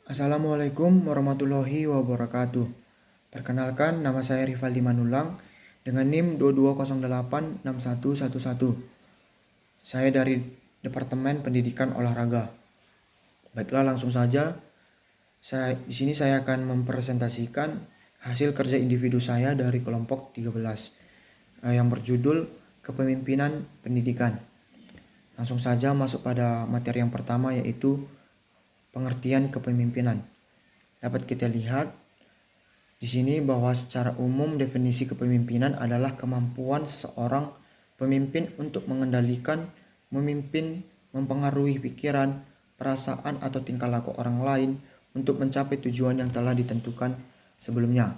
Assalamualaikum warahmatullahi wabarakatuh. Perkenalkan, nama saya Rivaldi Manulang dengan NIM 22086111. Saya dari Departemen Pendidikan Olahraga. Baiklah, langsung saja. Di sini saya akan mempresentasikan hasil kerja individu saya dari kelompok 13 yang berjudul Kepemimpinan Pendidikan. Langsung saja masuk pada materi yang pertama, yaitu pengertian kepemimpinan. Dapat kita lihat di sini bahwa secara umum definisi kepemimpinan adalah kemampuan seseorang pemimpin untuk mengendalikan, memimpin, mempengaruhi pikiran, perasaan atau tingkah laku orang lain untuk mencapai tujuan yang telah ditentukan sebelumnya.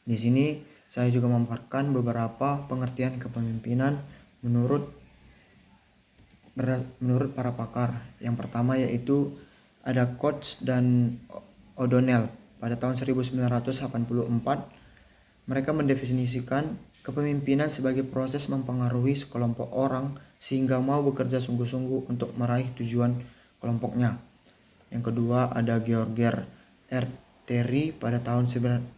Di sini saya juga memaparkan beberapa pengertian kepemimpinan menurut para pakar. Yang pertama yaitu ada Coates dan O'Donnell pada tahun 1984. Mereka mendefinisikan kepemimpinan sebagai proses mempengaruhi sekelompok orang sehingga mau bekerja sungguh-sungguh untuk meraih tujuan kelompoknya. Yang kedua ada George R. Terry pada tahun 1960.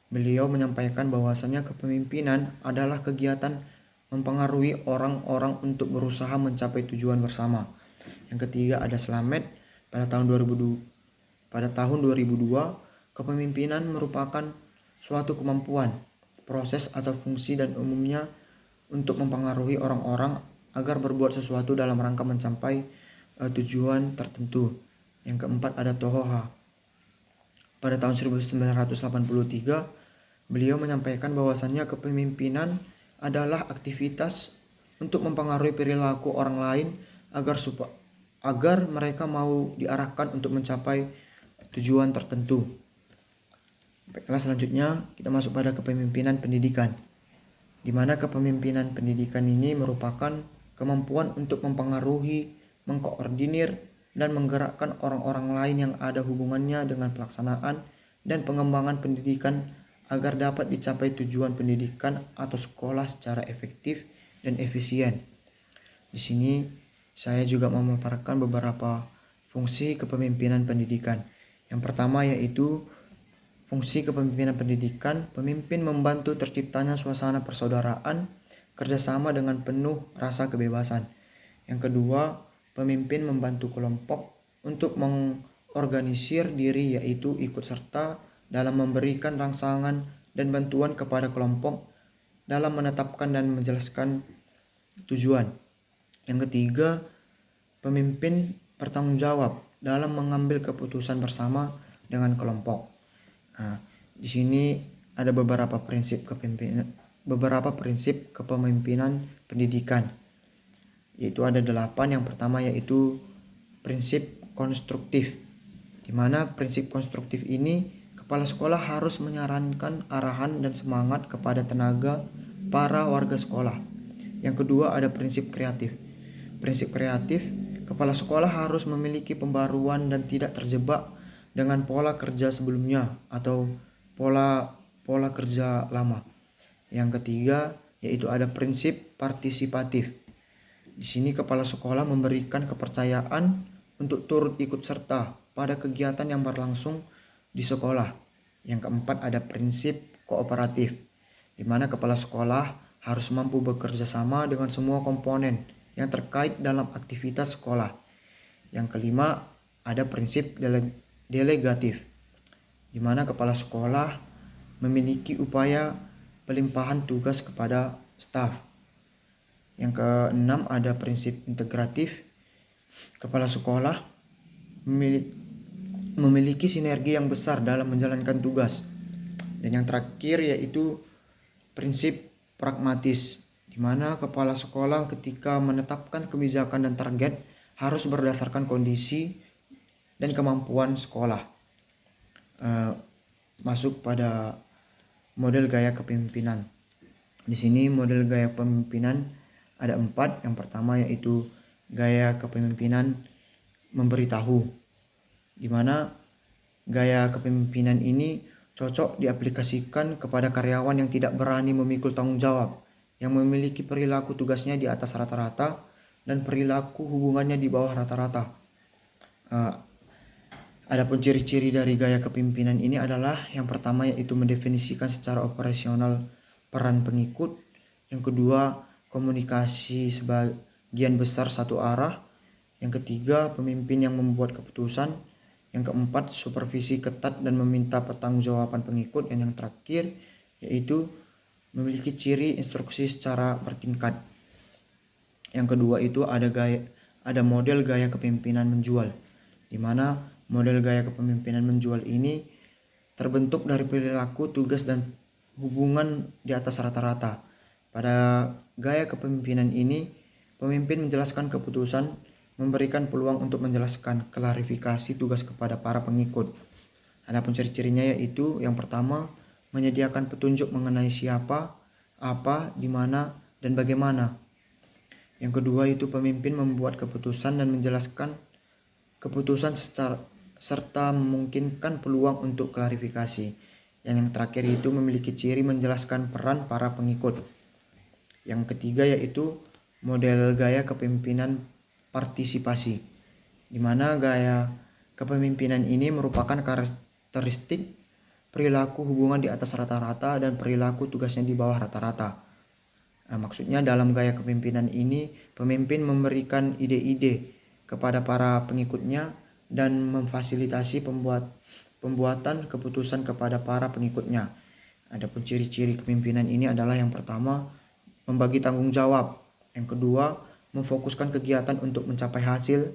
Beliau menyampaikan bahwasannya kepemimpinan adalah kegiatan mempengaruhi orang-orang untuk berusaha mencapai tujuan bersama. Yang ketiga ada Slamet pada tahun 2002, kepemimpinan merupakan suatu kemampuan, proses atau fungsi dan umumnya untuk mempengaruhi orang-orang agar berbuat sesuatu dalam rangka mencapai tujuan tertentu. Yang keempat ada Tohoha. Pada tahun 1983, beliau menyampaikan bahwasannya kepemimpinan adalah aktivitas untuk mempengaruhi perilaku orang lain agar mereka mau diarahkan untuk mencapai tujuan tertentu. Baiklah, selanjutnya kita masuk pada kepemimpinan pendidikan, di mana kepemimpinan pendidikan ini merupakan kemampuan untuk mempengaruhi, mengkoordinir, dan menggerakkan orang-orang lain yang ada hubungannya dengan pelaksanaan dan pengembangan pendidikan agar dapat dicapai tujuan pendidikan atau sekolah secara efektif dan efisien. Di sini saya juga memaparkan beberapa fungsi kepemimpinan pendidikan. Yang pertama yaitu fungsi kepemimpinan pendidikan, pemimpin membantu terciptanya suasana persaudaraan, kerjasama dengan penuh rasa kebebasan. Yang kedua, pemimpin membantu kelompok untuk mengorganisir diri, yaitu ikut serta dalam memberikan rangsangan dan bantuan kepada kelompok dalam menetapkan dan menjelaskan tujuan. Yang ketiga, pemimpin bertanggung jawab dalam mengambil keputusan bersama dengan kelompok. Nah, di sini ada beberapa prinsip kepemimpinan pendidikan, yaitu ada 8. Yang pertama yaitu prinsip konstruktif, di mana prinsip konstruktif ini kepala sekolah harus menyarankan arahan dan semangat kepada tenaga para warga sekolah. Yang kedua ada prinsip kreatif. Prinsip kreatif, kepala sekolah harus memiliki pembaruan dan tidak terjebak dengan pola kerja sebelumnya atau pola kerja lama. Yang ketiga yaitu ada prinsip partisipatif. Di sini kepala sekolah memberikan kepercayaan untuk turut ikut serta pada kegiatan yang berlangsung di sekolah. Yang keempat ada prinsip kooperatif, di mana kepala sekolah harus mampu bekerja sama dengan semua komponen yang terkait dalam aktivitas sekolah. Yang kelima ada prinsip delegatif, di mana kepala sekolah memiliki upaya pelimpahan tugas kepada staf. Yang keenam ada prinsip integratif. Kepala sekolah memiliki sinergi yang besar dalam menjalankan tugas. Dan yang terakhir yaitu prinsip pragmatis, di mana kepala sekolah ketika menetapkan kebijakan dan target harus berdasarkan kondisi dan kemampuan sekolah. Masuk pada model gaya kepemimpinan. Di sini model gaya kepemimpinan ada 4. Yang pertama yaitu gaya kepemimpinan memberitahu, di mana gaya kepemimpinan ini cocok diaplikasikan kepada karyawan yang tidak berani memikul tanggung jawab, yang memiliki perilaku tugasnya di atas rata-rata dan perilaku hubungannya di bawah rata-rata. Uh, Adapun ciri-ciri dari gaya kepemimpinan ini adalah yang pertama yaitu mendefinisikan secara operasional peran pengikut, yang kedua komunikasi sebagian besar satu arah, yang ketiga pemimpin yang membuat keputusan, yang keempat supervisi ketat dan meminta pertanggungjawaban pengikut, dan yang terakhir yaitu memiliki ciri instruksi secara bertingkat. Yang kedua itu ada model gaya kepemimpinan menjual, di mana model gaya kepemimpinan menjual ini terbentuk dari perilaku, tugas, dan hubungan di atas rata-rata. Pada gaya kepemimpinan ini, pemimpin menjelaskan keputusan, memberikan peluang untuk menjelaskan klarifikasi tugas kepada para pengikut. Adapun ciri-cirinya yaitu yang pertama, menyediakan petunjuk mengenai siapa, apa, di mana, dan bagaimana. Yang kedua itu pemimpin membuat keputusan dan menjelaskan keputusan serta memungkinkan peluang untuk klarifikasi. Yang terakhir itu memiliki ciri menjelaskan peran para pengikut. Yang ketiga yaitu model gaya kepemimpinan partisipasi, di mana gaya kepemimpinan ini merupakan karakteristik perilaku hubungan di atas rata-rata dan perilaku tugasnya di bawah rata-rata. Maksudnya dalam gaya kepemimpinan ini, pemimpin memberikan ide-ide kepada para pengikutnya dan memfasilitasi pembuatan keputusan kepada para pengikutnya. Adapun ciri-ciri kepemimpinan ini adalah yang pertama, membagi tanggung jawab. Yang kedua, memfokuskan kegiatan untuk mencapai hasil.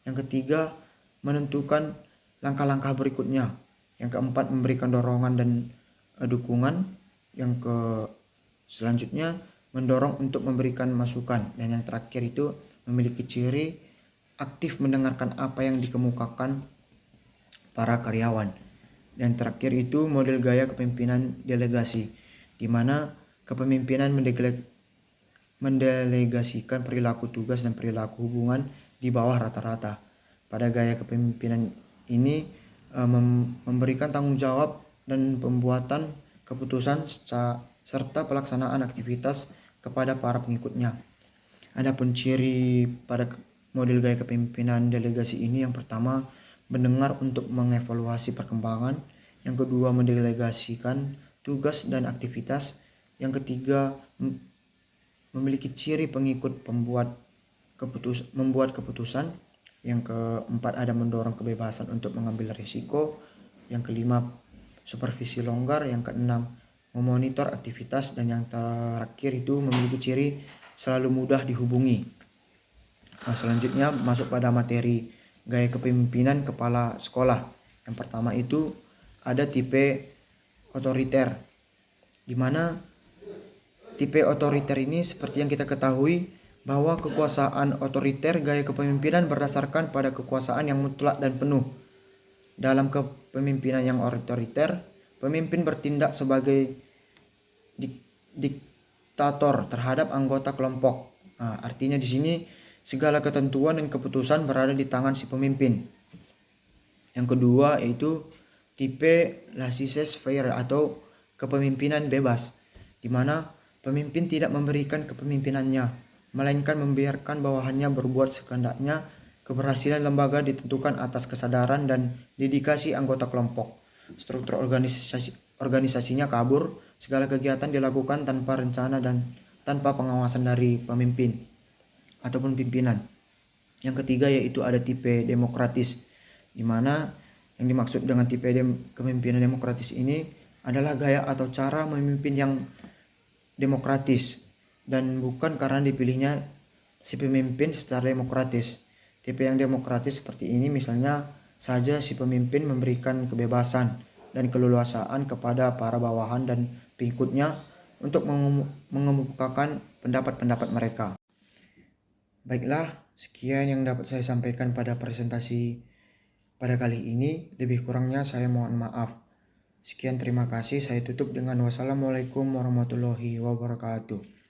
Yang ketiga, menentukan langkah-langkah berikutnya. Yang keempat, memberikan dorongan dan dukungan. Yang selanjutnya, mendorong untuk memberikan masukan. Dan yang terakhir itu memiliki ciri aktif mendengarkan apa yang dikemukakan para karyawan. Dan terakhir itu model gaya kepemimpinan delegasi, di mana kepemimpinan mendelegasikan perilaku tugas dan perilaku hubungan di bawah rata-rata. Pada gaya kepemimpinan ini memberikan tanggung jawab dan pembuatan keputusan serta pelaksanaan aktivitas kepada para pengikutnya. Adapun ciri pada model gaya kepemimpinan delegasi ini yang pertama, mendengar untuk mengevaluasi perkembangan. Yang kedua, mendelegasikan tugas dan aktivitas. Yang ketiga, memiliki ciri pengikut membuat keputusan. Yang keempat, ada mendorong kebebasan untuk mengambil risiko. Yang kelima, supervisi longgar. Yang keenam, memonitor aktivitas. Dan yang terakhir itu memiliki ciri selalu mudah dihubungi. Selanjutnya masuk pada materi gaya kepemimpinan kepala sekolah. Yang pertama itu ada tipe otoriter, di mana tipe otoriter ini seperti yang kita ketahui bahwa kekuasaan otoriter gaya kepemimpinan berdasarkan pada kekuasaan yang mutlak dan penuh. Dalam kepemimpinan yang otoriter, pemimpin bertindak sebagai diktator terhadap anggota kelompok. Artinya di sini segala ketentuan dan keputusan berada di tangan si pemimpin. Yang kedua yaitu tipe laissez-faire atau kepemimpinan bebas, di mana pemimpin tidak memberikan kepemimpinannya, melainkan membiarkan bawahannya berbuat sekendaknya. Keberhasilan lembaga ditentukan atas kesadaran dan dedikasi anggota kelompok. Struktur organisasinya kabur, segala kegiatan dilakukan tanpa rencana dan tanpa pengawasan dari pemimpin ataupun pimpinan. Yang ketiga yaitu ada tipe demokratis, di mana yang dimaksud dengan tipe kepemimpinan demokratis ini adalah gaya atau cara memimpin yang demokratis dan bukan karena dipilihnya si pemimpin secara demokratis. Tipe yang demokratis seperti ini misalnya saja si pemimpin memberikan kebebasan dan keleluasaan kepada para bawahan dan pengikutnya untuk mengemukakan pendapat-pendapat mereka. Baiklah, sekian yang dapat saya sampaikan pada presentasi pada kali ini. Lebih kurangnya saya mohon maaf. Sekian, terima kasih. Saya tutup dengan wassalamualaikum warahmatullahi wabarakatuh.